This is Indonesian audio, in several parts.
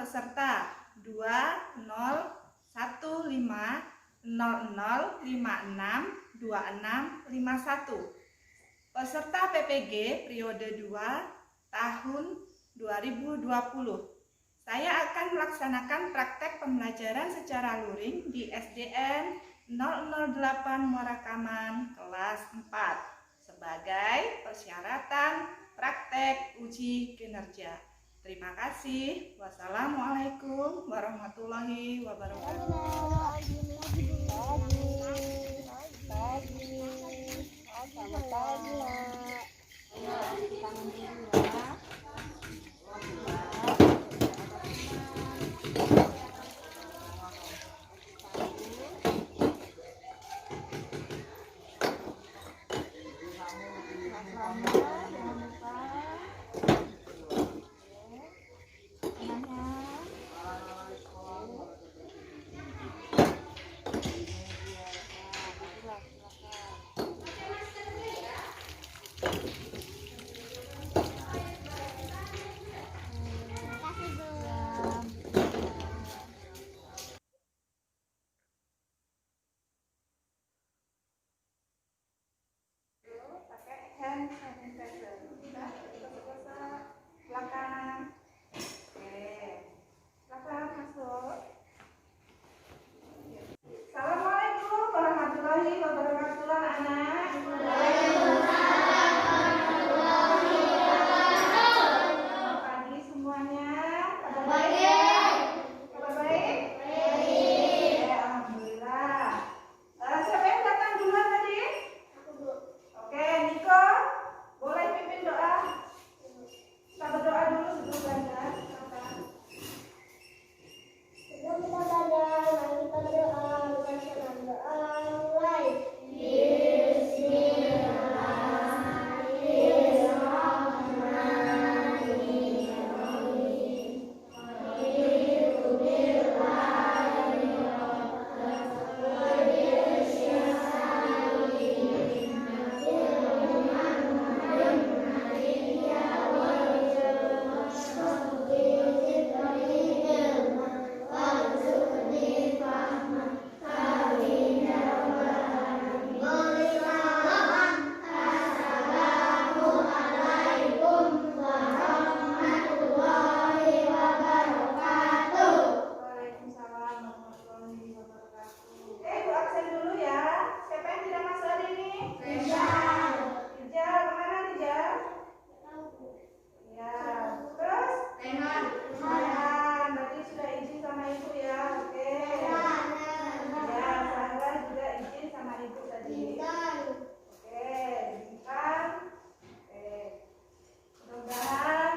peserta 201500562651. Peserta PPG periode 2 tahun 2020. Saya akan melaksanakan praktek pembelajaran secara luring di SDN 008 Muarakaman kelas 4 sebagai persyaratan praktek uji kinerja. Terima kasih. Wassalamualaikum warahmatullahi wabarakatuh. Selamat pagi, Nak. Kita dulu ya. Assalamualaikum warahmatullahi wabarakatuh, anak. Selamat pagi semuanya. Kabar baik? Kabar baik? Alhamdulillah. Siapa yang datang duluan tadi? Oke, Niko. Boleh pimpin doa? Kita berdoa dulu sebelum belajar. Sebelum kita belajar, mari kita berdoa. Bersama doa mulai. Waalaikumsalam warahmatullahi wabarakatuh. Bu absen dulu ya. Siapa yang tidak masuk hari ini? Rijal. Rijal, kemana Rijal? Ya, terus? Rehan. Berarti sudah izin sama ibu ya. Oke. Ya, Sarah juga izin sama ibu tadi. Oke, izinkan. Oke. Mudah-mudahan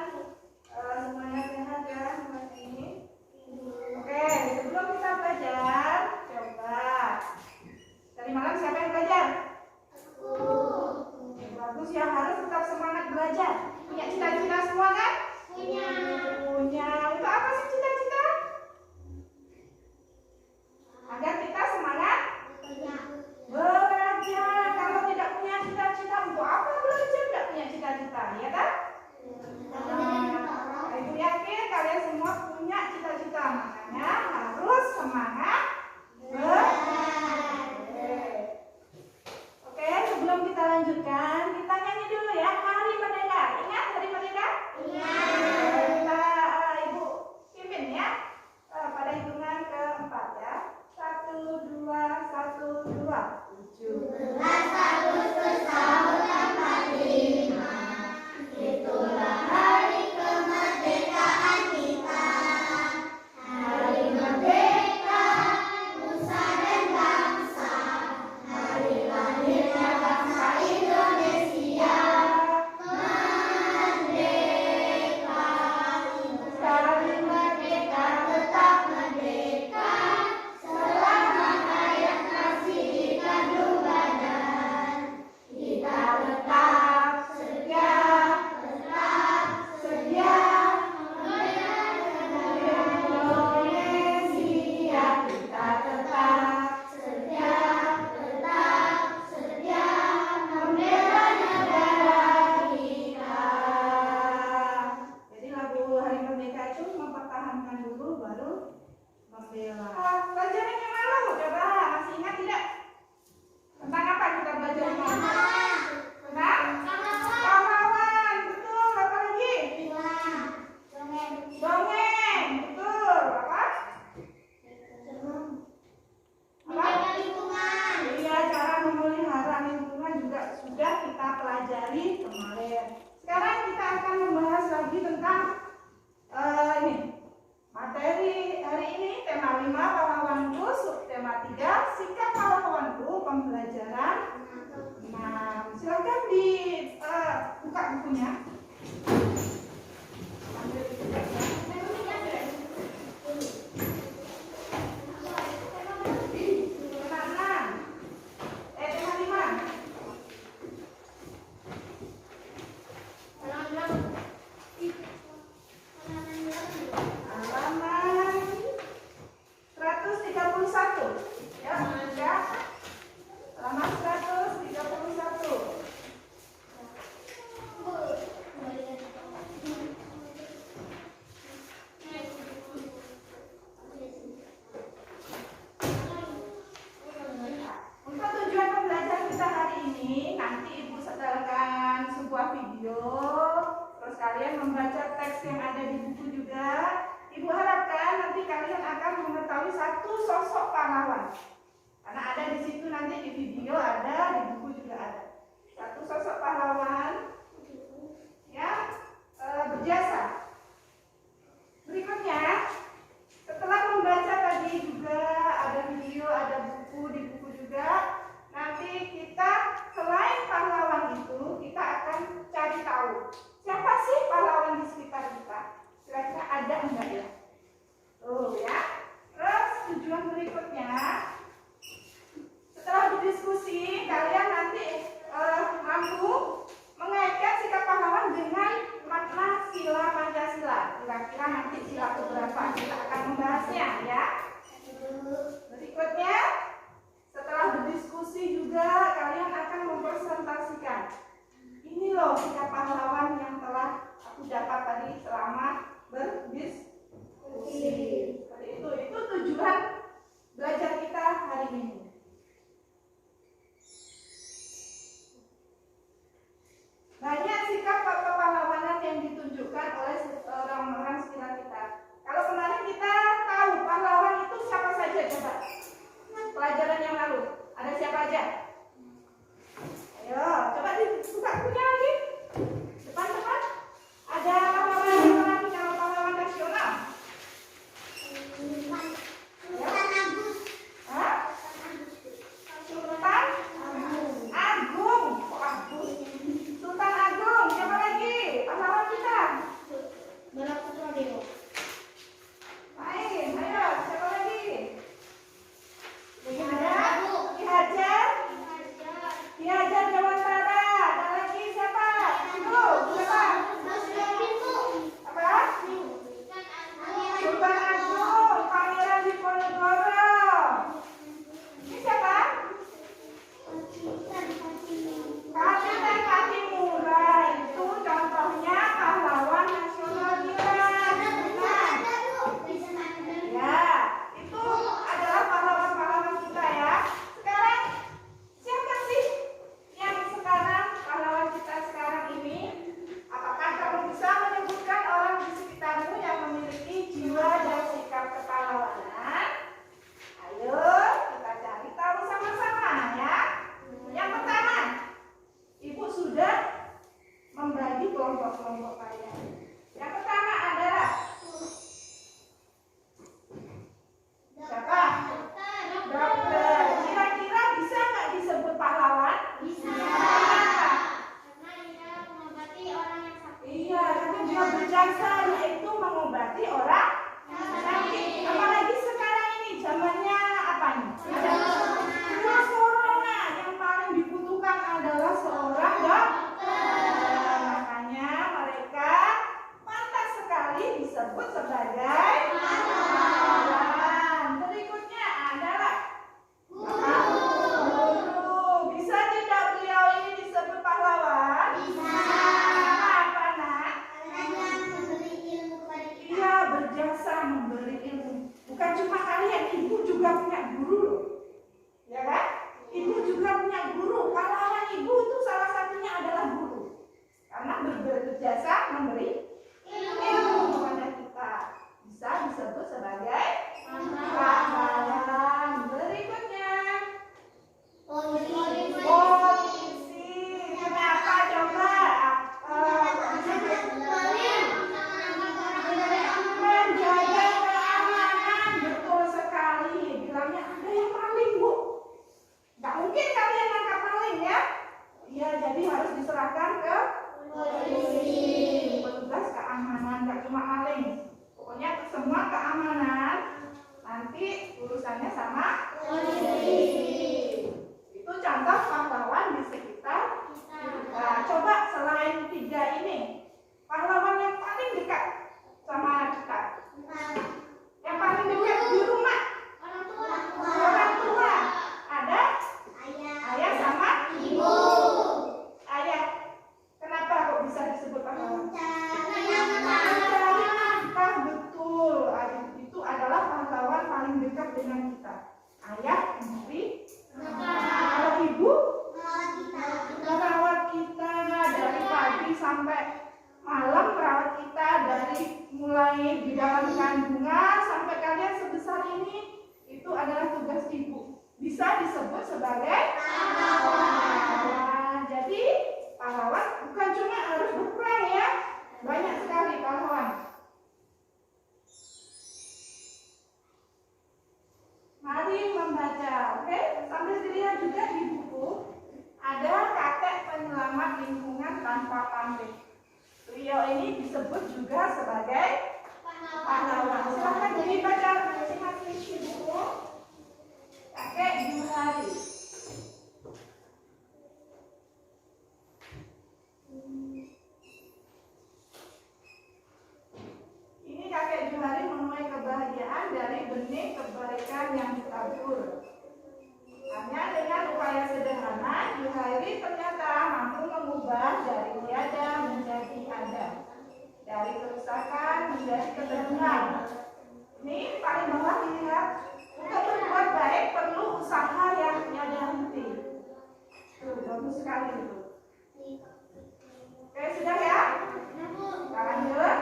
semuanya sehat ya hari ini. Oke, sebelum kita belajar, coba tadi malam siapa yang belajar? Bagus ya, harus tetap semangat belajar. Punya cita-cita semua kan? Punya. Untuk apa sih cita-cita? Agar kita semangat belajar. Kalau tidak punya cita-cita, untuk apa belajar? Tidak punya cita-cita, ya kan? Ibu yakin kalian semua punya cita-cita, makanya harus semangat belajar. Oke, sebelum kita lanjutkan, kita nyanyi dulu ya Hari Merdeka. Ingat Hari Merdeka? Ingat. Kita ibu pimpin ya pada hitungan keempat ya. 1, 2, 1, 2. 17 Agustus tahun 45. Itulah hari kemerdekaan kita. Hari merdeka, nusa dan bangsa. Hari lahirnya bangsa Indonesia. Merdeka, sekali merdeka tetap merdeka. Selama rakyat masih 5 pahlawanku, subtema 3 sikap pahlawanku, pembelajaran 6. Silakan buka bukunya. Ambil bukunya. Terus kalian membaca teks yang ada di buku juga. Ibu harapkan nanti kalian akan mengetahui satu sosok pahlawan. Karena ada di situ nanti di video ada, di buku juga ada. Satu sosok pahlawan yang berjasa. Berikutnya, setelah membaca tadi juga ada video, ada buku, di buku juga. Nanti kita selain pahlawan itu, kita akan cari tahu siapa sih pahlawan di sekitar kita. Kira-kira ada enggak ya? Tuh ya. Terus tujuan berikutnya, setelah berdiskusi, kalian nanti mampu mengaitkan sikap pahlawan dengan makna sila Pancasila. Kira-kira nanti sila keberapa kita akan membahasnya ya. Berikutnya, setelah berdiskusi juga kalian akan mempresentasikan. Ini loh sikap pahlawan yang telah aku dapat tadi selama berdiskusi. Seperti itu tujuan belajar kita hari ini. Banyak sikap kepahlawanan yang ditunjukkan oleh orang-orang sekitar kita. Kalau kemarin kita tahu pahlawan itu siapa saja coba. Pelajaran yang lalu ada siapa aja? Ayo, coba dibuka punya lagi. Depan-depan. Ada pahlawan yang lagi, nama pahlawan nasional. urusannya sama polisi. Itu contoh pahlawan di sekitar kita. Coba selain 3 ini, pahlawan yang paling dekat sama kita, yang paling dekat di rumah, orang tua. Ada ayah sama ibu. Ayah, kenapa kok bisa disebut pahlawan? Betul, itu adalah pahlawan paling dekat dengan kita. Ayah, istri, kalau ibu merawat kita dari pagi sampai malam, merawat kita dari mulai di dalam kandungan sampai kalian sebesar ini. Itu adalah tugas ibu. Bisa disebut sebagai pahlawan. Jadi pahlawan bukan cuma harus berperang ya, banyak sekali pahlawan. Mari membaca, oke? Sambil dilihat juga di buku ada kakek penyelamat lingkungan tanpa pamrih. Beliau ini disebut juga sebagai pahlawan. Silahkan dibaca masing-masing di buku. Kakek Juhari. Ini kakek Juhari menuai kebahagiaan dari benih kebaikan yang ditabur. Hanya dengan upaya sederhana, Juhari ternyata mampu mengubah dari tiada menjadi ada, dari kerusakan menjadi keteduhan. Ini paling bawah dilihat, untuk berbuat baik perlu usaha yang tiada henti. Tuh, bagus sekali itu. Oke, sudah ya? Kita lanjut.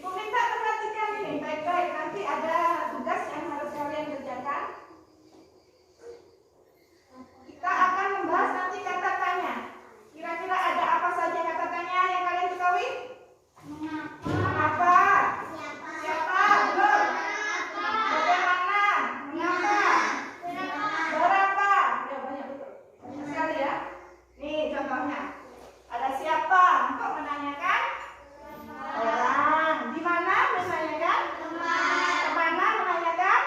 Ibu minta perhatikan ini baik-baik, nanti ada tugas yang harus kalian kerjakan. Kita akan membahas nanti kata tanya. Kira-kira ada apa saja kata tanya yang kalian ketahui? Mengapa? Siapa? Belum? Bagaimana? Mengapa? Berapa? Ya, banyak betul. Banyak sekali ya. Nih contohnya. Ada siapa? Engkau menanyakan orang. Di mana menanyakan? Kemana menanyakan?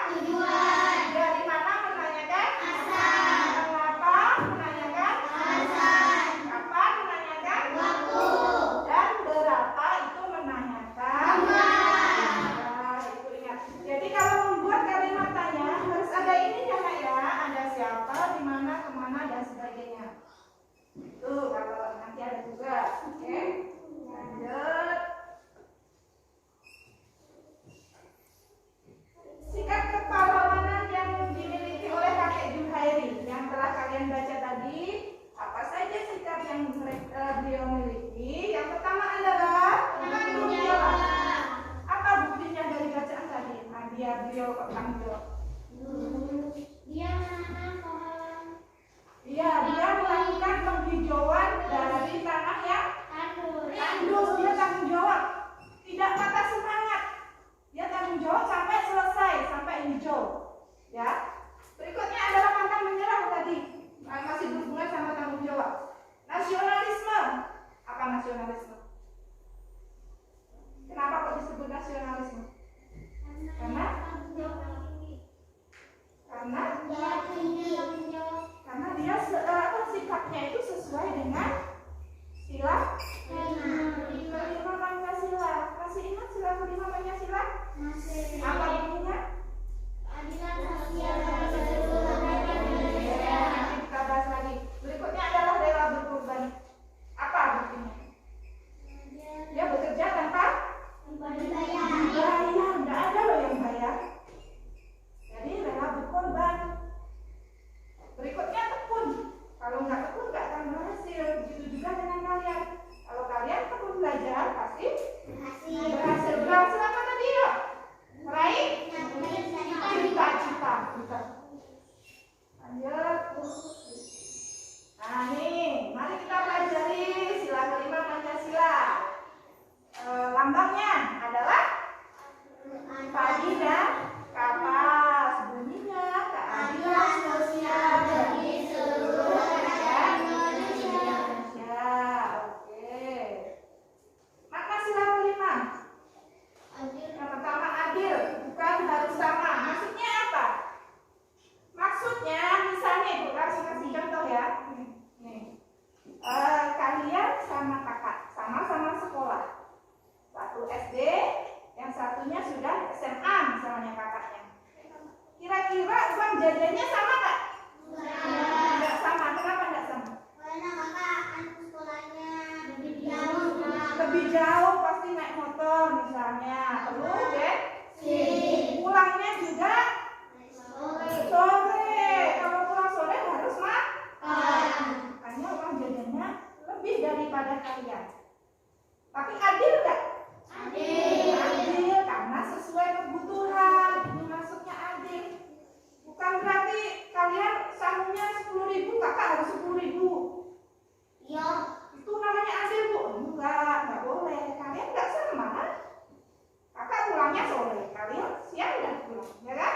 Dari mana menanyakan? Mengapa menanyakan? Kapan menanyakan? Dan berapa itu menanyakan? Nah, itu ingat. Jadi kalau membuat kalimat tanya harus ada ininya ya. Ada siapa, di mana, kemana, dan sebagainya. Itu kalau nanti ada tugas. Oke, lanjut. Sikap kepahlawanan yang dimiliki oleh kakek Juhairi yang telah kalian baca tadi, apa saja sikap yang beliau miliki? Yang pertama adalah tanggung jawab. Apa buktinya dari bacaan tadi? Nah, beliau tanggung jawab. Iya, dia melakukan penghijauan dari tanah yang tandus. Dia tanggung jawab, tidak patah semangat. Dia tanggung jawab sampai selesai, sampai hijau. Ya. Berikutnya adalah pantang menyerah tadi. Masih berhubungan sama tanggung jawab. Nasionalisme. Apa nasionalisme? Kenapa kok disebut nasionalisme? Karena dia sikapnya itu sesuai dengan sila kelima Pancasila. Masih ingat sila kelima Pancasila? Apa bunyinya? Adilan sosial. jajannya sama nggak? Nggak sama. Kenapa nggak sama? Karena kakak anak sekolahnya lebih jauh. Lebih jauh, pasti naik motor misalnya. Terus pulangnya juga sore. Kalau pulang sore harus makan. Makanya uang jajannya lebih daripada kalian. Tapi adil nggak? Adil karena sesuai kebutuhan. Ini maksudnya adil. Bukan berarti kalian sanggunya 10.000, kakak harus 10.000. Iya. Itu namanya adil, Bu. Enggak boleh. Kalian nggak sama kan? Kakak pulangnya sore, kalian siang udah pulang, ya kan?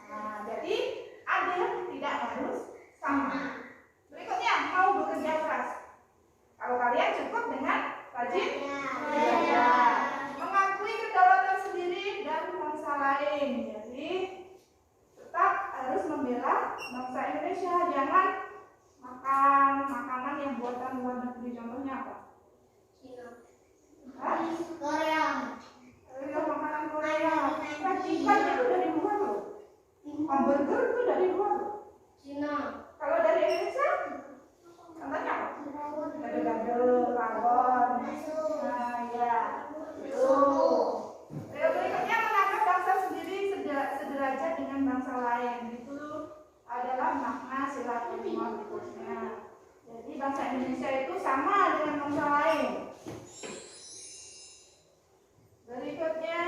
Nah, jadi adil, tidak harus sama. Berikutnya, mau bekerja keras. Kalau kalian cukup dengan rajin belajar, mengakui kedaulatan sendiri dan bangsa lain. Jadi tetap harus membela bangsa Indonesia. Jangan makan makanan yang buatan luar negeri. Contohnya apa? Hah? Korea. Makanan Korea. Chicken itu dari luar loh. Hamburger itu dari luar loh. Cina. Kalau dari Indonesia, contohnya apa? Gado-gado, rawon. Nah, ya. Berikutnya menganggap bangsa sendiri sederajat dengan bangsa lain. Itu adalah makna silaturahmi berikutnya. Jadi bangsa Indonesia itu sama dengan bangsa lain. Berikutnya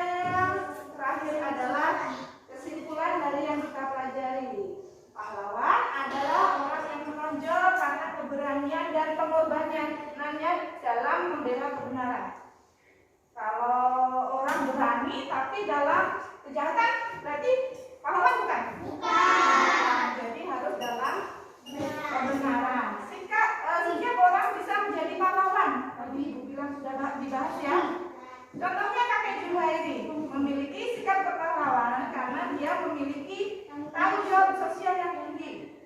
terakhir adalah kesimpulan dari yang kita pelajari. Pahlawan adalah orang yang menonjol karena keberanian dan pengorbanannya dalam membela kebenaran. Kalau orang berani tapi dalam kejahatan, berarti pahlawan bukan? Bukan. Jadi harus dalam kebenaran. Sehingga orang bisa menjadi pahlawan. Tadi Ibu bilang sudah dibahas ya. Contohnya kakek Juhairi memiliki sikap kepahlawanan karena dia memiliki tanggung jawab sosial yang tinggi,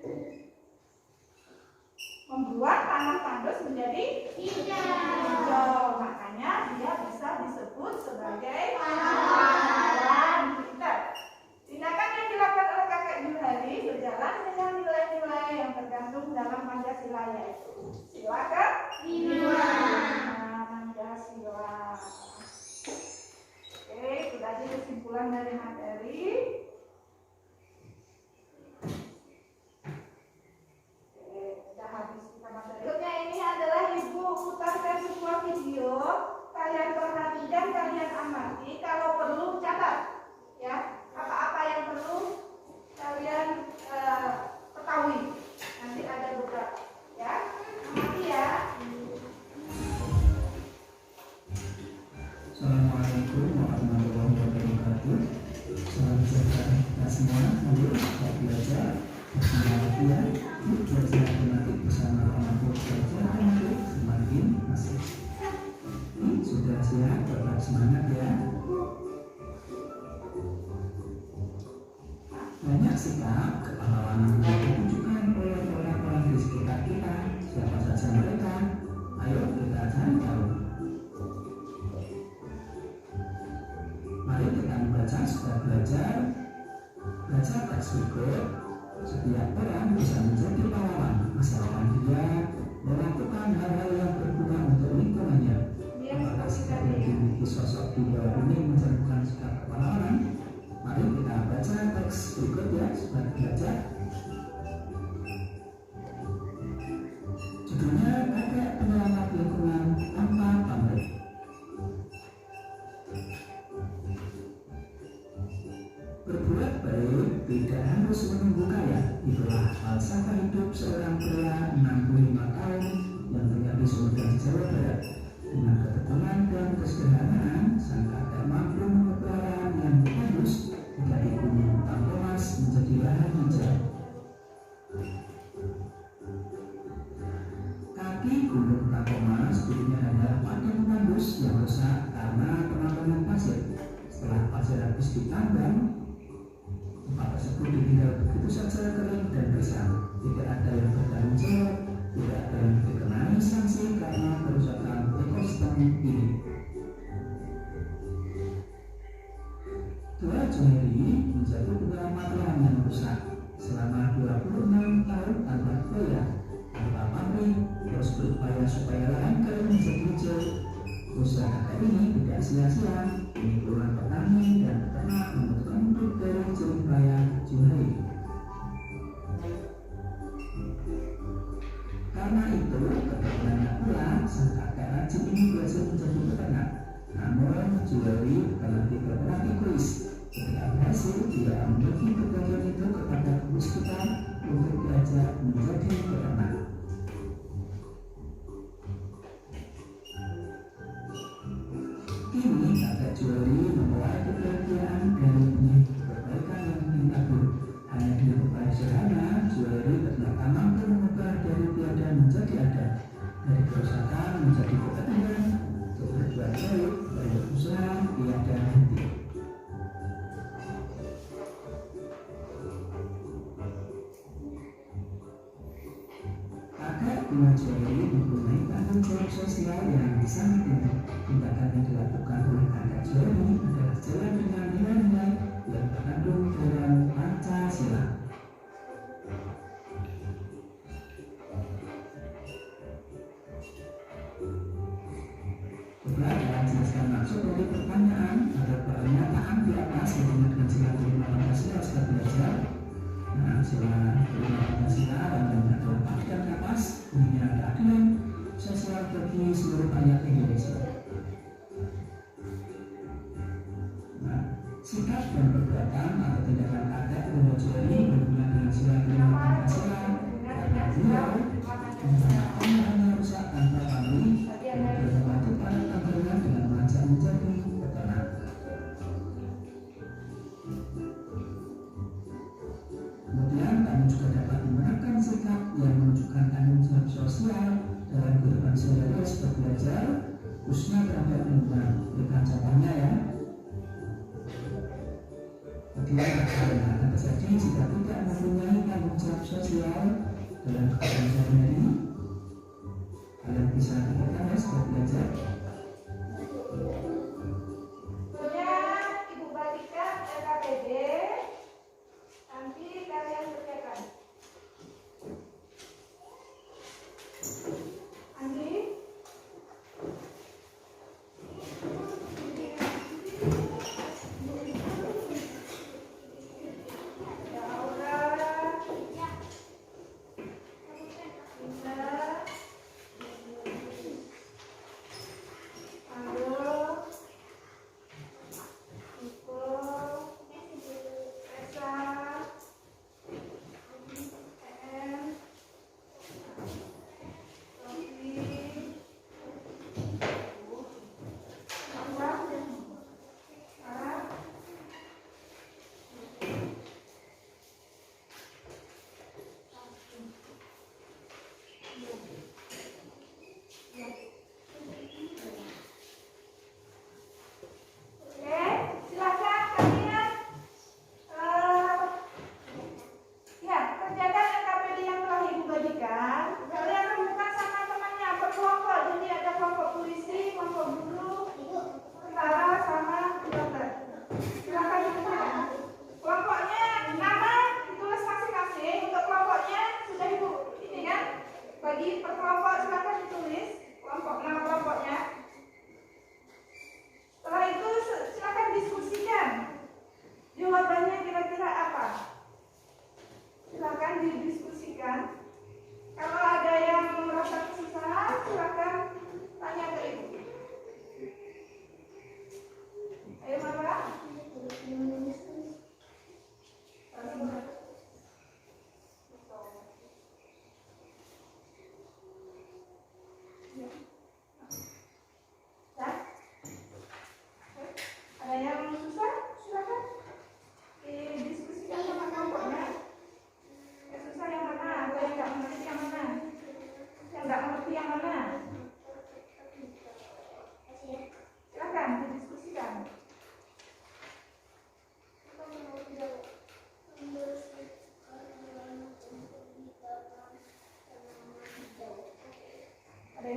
membuat tanah tandus menjadi hijau. Makanya dia bisa disebut sebagai pahlawan kita. Tindakan yang dilakukan oleh kakek Juhairi berjalan dengan nilai-nilai yang tergantung dalam Pancasila, yaitu sila ke-5. Pancasila. Oke, sudah aja kesimpulan dari materi. Oke, sudah habis kita materi. Berikutnya ini adalah Ibu putarkan sebuah video. Kalian perhatikan, kalian amati. Kalau perlu catat, ya. Apa-apa yang perlu kalian ketahui. Nanti ada beberapa, ya. Amati ya. Assalamualaikum warahmatullahi wabarakatuh. Salam sejahtera kita semua. Mari kita belajar bersama ya. Belajar tematik bersama kelompok belajar tematik semakin masif. Sudah siap? Tetap semangat ya. Banyak sikap kepahlawanan yang ditunjukkan oleh orang-orang di sekitar kita. Siapa saja mereka? Ayo kita cari tahu. Mari kita membaca sudah belajar teks berikut. Setiap orang bisa menjadi pahlawan asalkan dia melakukan hal-hal yang berguna untuk lingkungannya. Apakah sikap yang dimiliki sosok di bawah ini mencerminkan sikap kepahlawanan? Mari kita baca teks berikut ya. Sudah belajar. Judulnya Kakek Penyelamat Lingkungan Tanpa Pamrih. Berbuat baik tidak harus menunggu kaya. Itulah falsafah hidup seorang pria 65 tahun yang tinggal di Sumedang, Jawa Barat. Dengan ketekunan dan kesederhanaan, sang kakek mampu mengubah lahan yang tandus dari gunung Tampomas menjadi lahan hijau. Kaki gunung Tampomas dulunya adalah padang tandus yang rusak karena penambangan pasir. Setelah pasir habis ditambang, tempat tersebut ditinggal begitu saja kering dan gersang. Tidak ada yang bertanggung jawab, tidak ada yang dikenai sanksi karena kerusakan ekosistem ini. Tua Juhairi menjadi penyelamat lahan yang rusak. selama 26 tahun tanpa goyah, tanpa pamrih, terus berupaya supaya lahan kering menjadi hijau. Usaha kakek ini tidak sia-sia. Ini puluhan petani dan peternak membutuhkan hidup dari jerih payah Juhari. Karena itu, keturunannya pula sang kakek rajin ini belajar menjadi peternak. Namun, Juhari bukanlah tipe orang egois. Ketika berhasil, dia membagi kebahagiaan itu kepada guru kita untuk belajar menjadi peternak. Kini kakek Juhari memulai kebahagiaan dari benih kebaikan yang menabur. Hanya dengan upaya sederhana, Juhari ternyata mampu mengubah dari tiada menjadi ada, dari kerusakan menjadi kekayaan. Untuk berbuat baik, berusaha tiada henti. Kakek tua Juhari mempunyai tanggung jawab sosial yang sangat tinggi. Tindakan yang dilakukan oleh kakek Juhari adalah jalan dengan nilai-nilai yang terkandung dalam Pancasila. Coba dalam jelaskan maksud dari pertanyaan atau pernyataan di atas berhubungan dengan sila kelima Pancasila sudah belajar. Nah, sila kelima Pancasila dan adalah pakaian ke atas, bunyinya keadilan sosial bagi seluruh rakyat Indonesia. Sikap dan perbuatan atau tindakan kakek tua Juhari berhubungan dengan sila kelima Pancasila karena beliau menanamkan lahan rusak tanpa pamrih dan membantu para tampilan dengan belajar menjadi peternak. Kemudian kami juga dapat menerapkan sikap yang menunjukkan tanggung jawab sosial dalam kehidupan sehari-hari seperti belajar, khususnya terhadap lingkungan. Berikan contohnya ya. Kemudian hal yang akan terjadi jika tidak mempunyai tanggung jawab sosial dalam kehidupan sehari-hari. Kalian bisa lakukan ya seperti belajar. Punya Ibu Batika LKPD, nanti kalian kerjakan. Andi,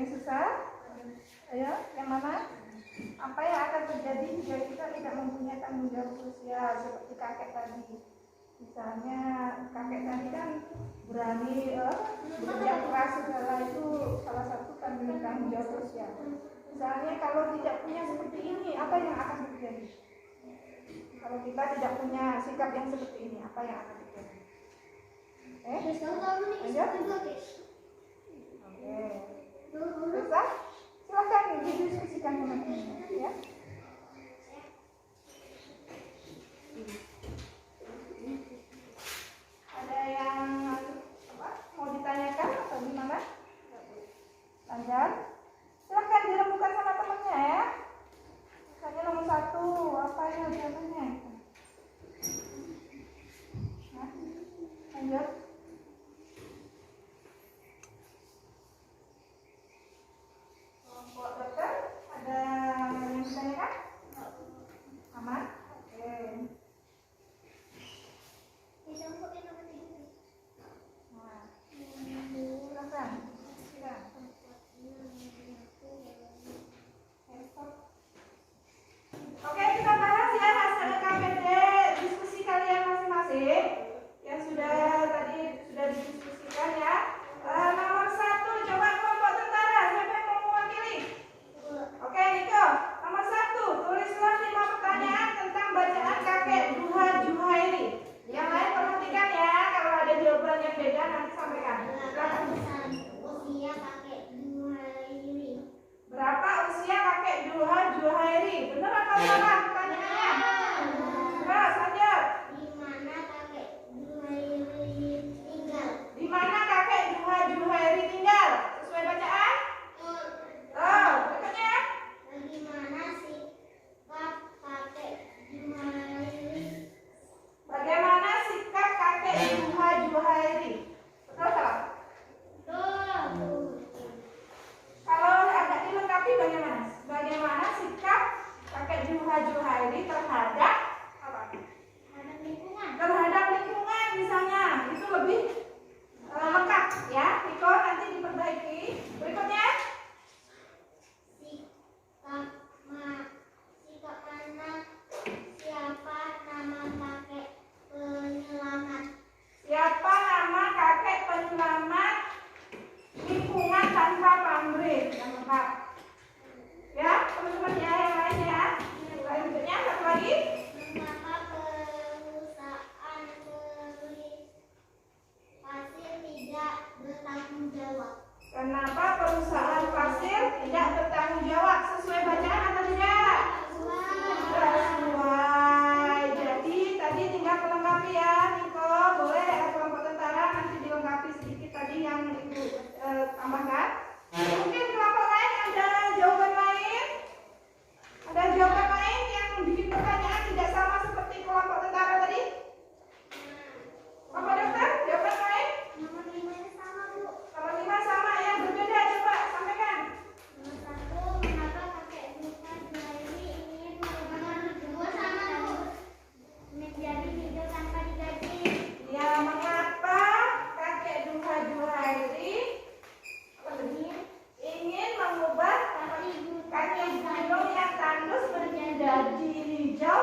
susah? Ayo, yang mana? Apa yang akan terjadi jika kita tidak mempunyai tanggung jawab sosial seperti kakek tadi? Misalnya kakek tadi kan berani bekerja keras segala, itu salah satu tanggung jawab sosial. Misalnya kalau tidak punya seperti ini, apa yang akan terjadi? Kalau kita tidak punya sikap yang seperti ini, apa yang akan terjadi? Lanjut? Oke. Bisa? Silakan didiskusikan teman-teman ya. Ada yang mau ditanyakan atau gimana? Lanjut. Silakan dirembukan sama temannya ya. Misalnya nomor 1, apa yang jawabannya? Lanjut. Kelompok dokter, ada yang ditanyakan? Aman? Oke. Nah, silakan. Oke, kita bahas ya hasil KPD diskusi kalian masing-masing yang sudah didiskusikan ya. Nomor 1, coba kelompok tentara, siapa yang mau mewakili? Oke, Niko. Nomor 1, tulislah 5 pertanyaan tentang bacaan kakek Duha Juhairi. Yang lain perhatikan ya, kalau ada jawaban yang beda nanti sampaikan. Berapa usia kakek Duha Juhairi? Benar atau salah pertanyaannya? Terus lanjut. Di mana kakek Duha Juhairi tinggal? Sesuai bacaan? Berikutnya. Bagaimana sikap kakek Duha Juhairi? Betul salah? Kalau agak dilengkapi bagaimana? Bagaimana sikap kakek Duha Juhairi terhadap apa? Terhadap lingkungan misalnya, itu lebih lengkap ya. Niko nanti diperbaiki. Berikutnya. Siapa nama kakek penyelamat lingkungan tanpa pamrih yang lengkap? Ya, teman-teman ya, yang lain ya. Selanjutnya satu lagi. Kenapa perusahaan pasir tidak bertanggung jawab? Sesuai bacaan atau tidak? Sesuai. Jadi tadi tinggal melengkapi ya, Niko. Boleh kelompok tentara nanti dilengkapi sedikit tadi yang Ibu tambahkan. Mungkin kelompok lain ada jawaban lain? Ada jawaban lain yang bikin pertanyaan tidak sama seperti kelompok tentara tadi? Bapak dokter, jawaban lain? Nomor 5 sama ya, berbeda, coba sampaikan. Ya, mengapa kakek Duha Juhairi ingin mengubah kaki gunung yang tandus menjadi hijau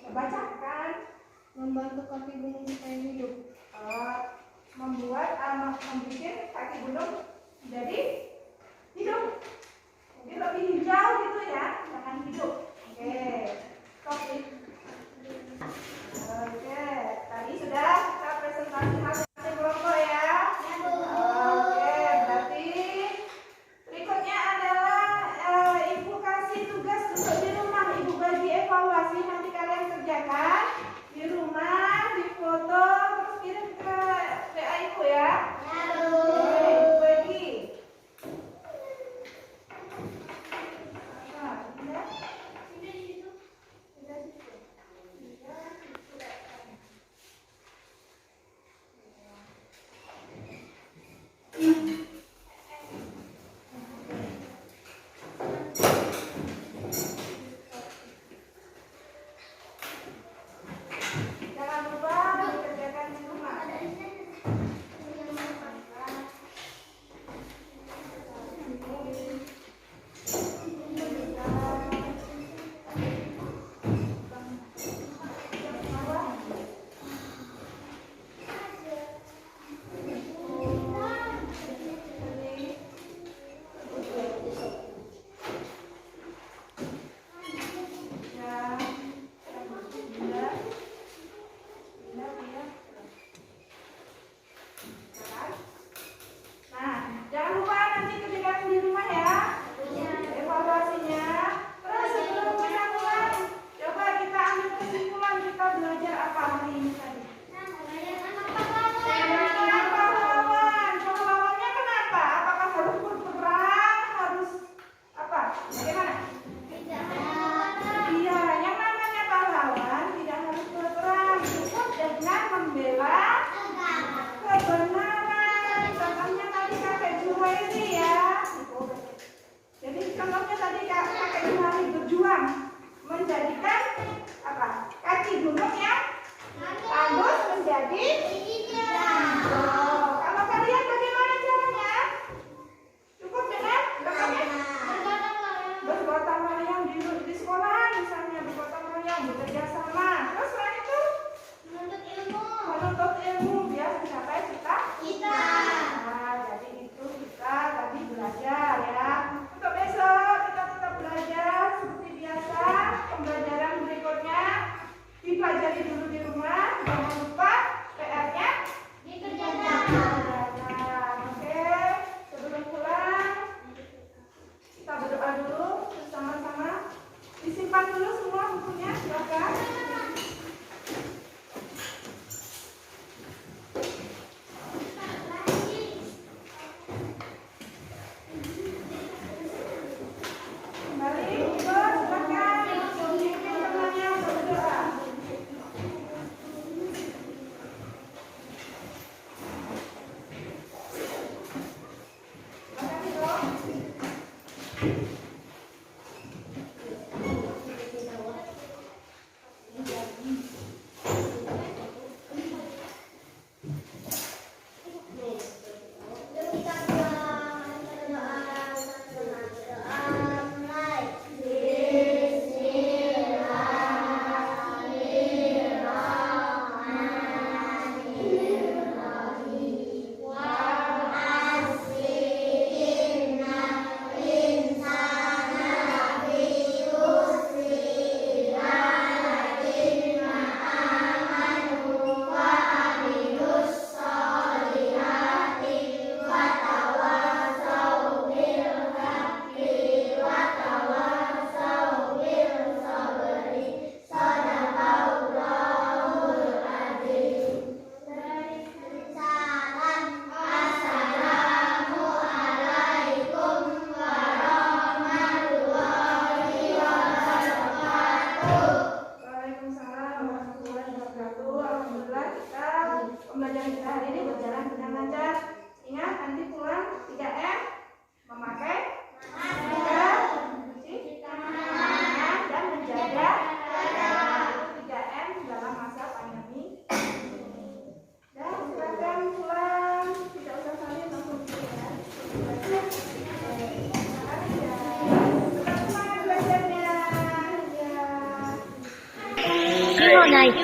Bacakan. Membantu kaki gunung kita yang hidup. Membuat kaki gunung jadi hidup. Jadi lebih hijau gitu ya, jangan hidup. Oke, topik. Oke, tadi sudah kita presentasi masing-masing kelompok ya. Oke, berarti berikutnya adalah Ibu kasih tugas untuk di rumah. Ibu bagi evaluasi, nanti kalian kerjakan di rumah, di foto, terus kirim ke WA Ibu ya. Oke, Ibu bagi. Jangan lupa dikerjakan di rumah. Nah, jangan lupa nanti kerjakan di rumah ya. Evaluasinya. Terus sebelum kita mulai, coba kita ambil kesimpulan kita belajar apa hari ini tadi. Belajar pahlawan. Pahlawannya kenapa? Apakah harus berperang? Harus apa? Bagaimana? Iya, yang namanya pahlawan tidak harus berperang, cukup dengan membela kebenaran. Contohnya tadi kakek Juwairi ya. Jadi contohnya tadi kakek Juwairi berjuang menjadikan apa? Kaki gunung yang tandus menjadi hijau. Kalau kalian bagaimana caranya? Cukup dengan bergotong royong di sekolah, misalnya bergotong royong, bekerja sama. Terus setelah itu menuntut ilmu biar mencapai cita-cita. Nah, jadi itu kita tadi belajar ya. Untuk besok kita tetap belajar seperti biasa. Pembelajaran berikutnya dipelajari dulu di rumah. Jangan lupa PR-nya dikerjakan. Oke, sebelum pulang kita berdoa dulu bersama-sama. Disimpan dulu semua bukunya, silakan. Unite.